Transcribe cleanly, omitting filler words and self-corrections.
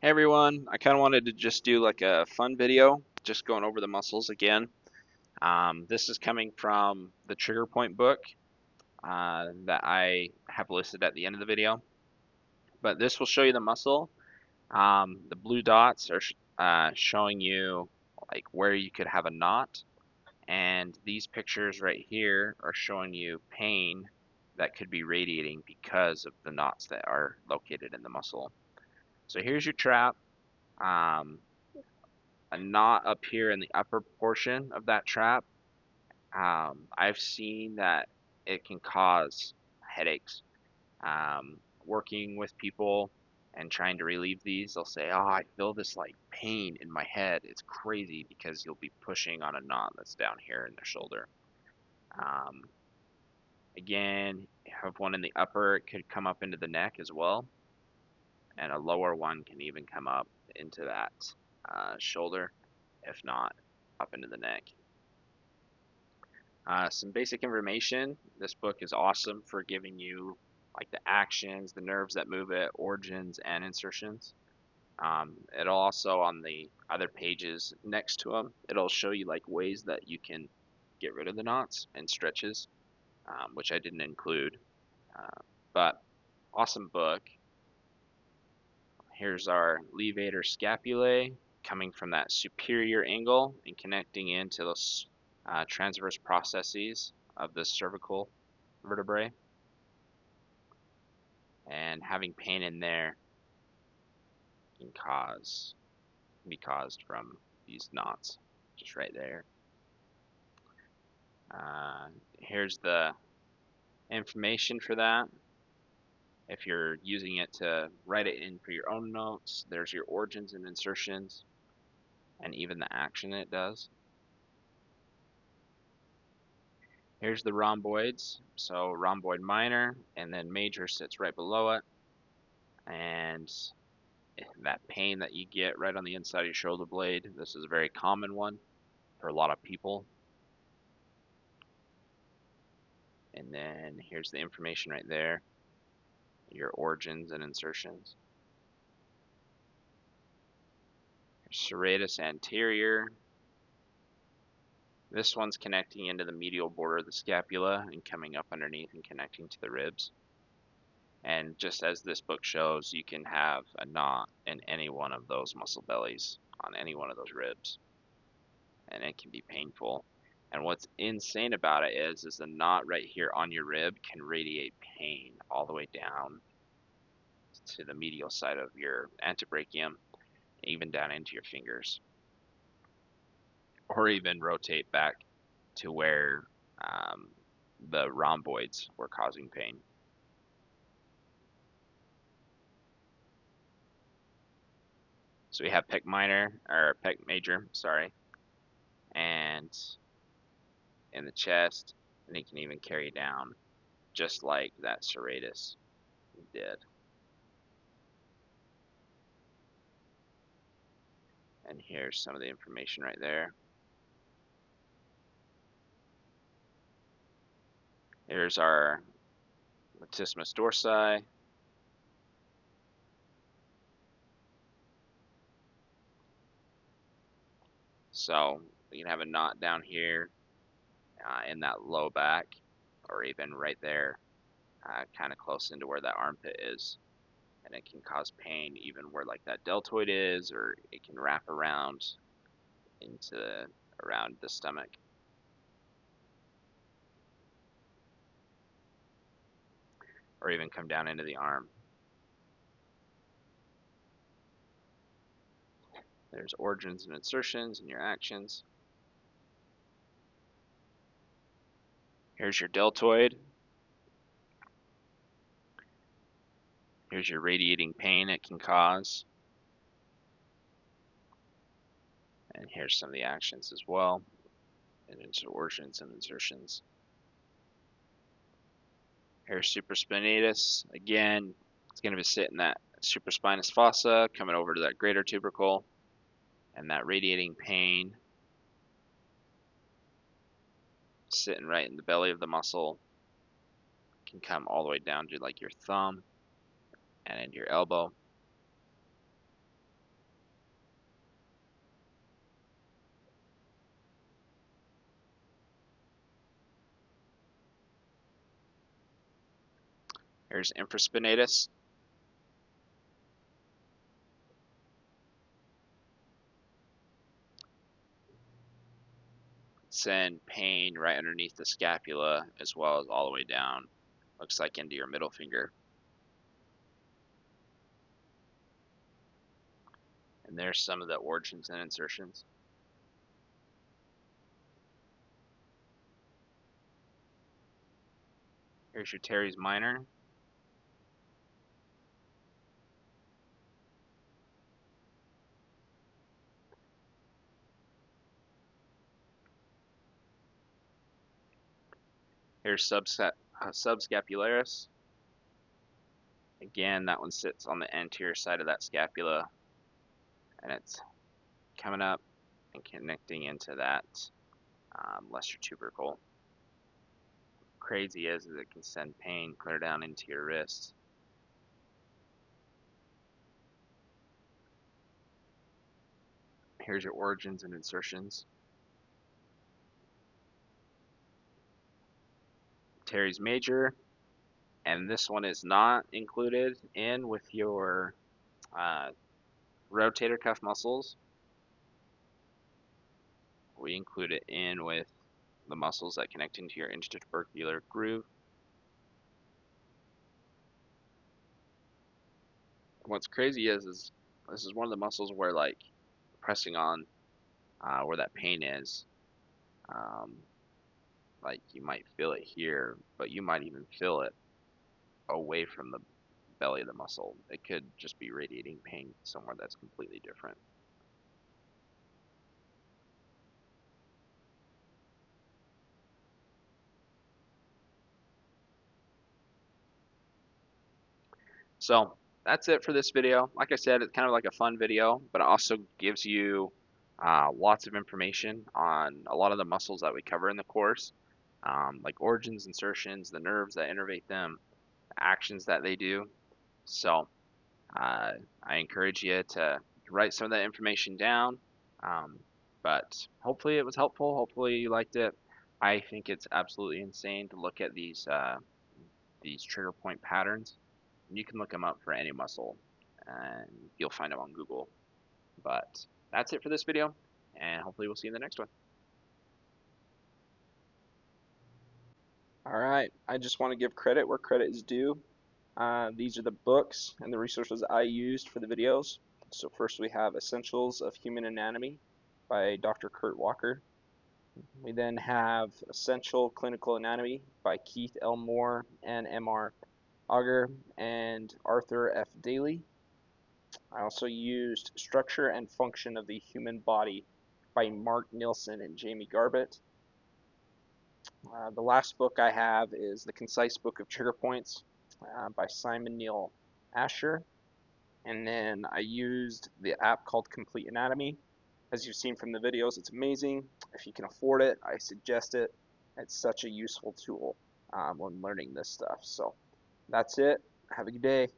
Hey everyone, I kind of wanted to just do like a fun video, just going over the muscles again. This is coming from the Trigger Point book that I have listed at the end of the video. But this will show you the muscle. The blue dots are showing you like where you could have a knot, and these pictures right here are showing you pain that could be radiating because of the knots that are located in the muscle. So here's your trap. Um, a knot up here in the upper portion of that trap. I've seen that it can cause headaches. Working with people and trying to relieve these, they'll say, "Oh, I feel this like pain in my head. It's crazy," because you'll be pushing on a knot that's down here in their shoulder. Um, Again, you have one in the upper, it could come up into the neck as well, and a lower one can even come up into that shoulder, if not up into the neck. Some basic information. This book is awesome for giving you like the actions, the nerves that move it, origins, and insertions. It'll also on the other pages next to them, it'll show you like ways that you can get rid of the knots and stretches, which I didn't include. Uh, but awesome book. Here's our levator scapulae coming from that superior angle and connecting into those transverse processes of the cervical vertebrae, and having pain in there can be caused from these knots just right there. Uh, Here's the information for that. If you're using it to write it in for your own notes, there's your origins and insertions and even the action it does. Here's the rhomboids. So rhomboid minor and then major sits right below it. And that pain that you get right on the inside of your shoulder blade, this is a very common one for a lot of people. And then here's the information right there, your origins and insertions. Serratus anterior. This one's connecting into the medial border of the scapula and coming up underneath and connecting to the ribs. And just as this book shows, you can have a knot in any one of those muscle bellies on any one of those ribs, and it can be painful. And what's insane about it is the knot right here on your rib can radiate pain all the way down to the medial side of your antebrachium, even down into your fingers, or even rotate back to where um, the rhomboids were causing pain. So we have pec minor, or pec major, sorry, and in the chest, and it can even carry down just like that serratus did. And here's some of the information right there. Here's our latissimus dorsi. So you can have a knot down here in that low back, or even right there, kind of close into where that armpit is. And it can cause pain even where like that deltoid is, or it can wrap around around the stomach. Or even come down into the arm. There's origins and insertions and your actions. Here's your deltoid. Here's your radiating pain it can cause. And here's some of the actions as well. And it's origins and insertions. Here's supraspinatus. Again, it's going to be sitting that supraspinous fossa, coming over to that greater tubercle, and that radiating pain sitting right in the belly of the muscle can come all the way down to like your thumb and into your elbow. Here's infraspinatus. Send pain right underneath the scapula as well as all the way down. Looks like into your middle finger. And there's some of the origins and insertions. Here's your teres minor. Here's subscapularis. Again, that one sits on the anterior side of that scapula, and it's coming up and connecting into that lesser tubercle. Crazy is it can send pain clear down into your wrist. Here's your origins and insertions. Teres major, and this one is not included in with your rotator cuff muscles. We include it in with the muscles that connect into your intertubercular groove. What's crazy is this is one of the muscles where like pressing on where that pain is, um, like you might feel it here, but you might even feel it away from the belly of the muscle. It could just be radiating pain somewhere that's completely different. So that's it for this video. Like I said, it's kind of like a fun video, but it also gives you lots of information on a lot of the muscles that we cover in the course, like origins, insertions, the nerves that innervate them, the actions that they do. So I encourage you to write some of that information down. Um, but hopefully it was helpful. Hopefully you liked it. I think it's absolutely insane to look at these trigger point patterns. You can look them up for any muscle, and you'll find them on Google. But that's it for this video, and hopefully we'll see you in the next one. All right, I just want to give credit where credit is due. These are the books and the resources I used for the videos. So first we have Essentials of Human Anatomy by Dr. Kurt Walker. We then have Essential Clinical Anatomy by Keith L. Moore and M.R. Auger and Arthur F. Daly. I also used Structure and Function of the Human Body by Mark Nilsson and Jamie Garbett. The last book I have is The Concise Book of Trigger Points by Simon Neil Asher. And then I used the app called Complete Anatomy. As you've seen from the videos, it's amazing. If you can afford it, I suggest it. It's such a useful tool when learning this stuff. So that's it. Have a good day.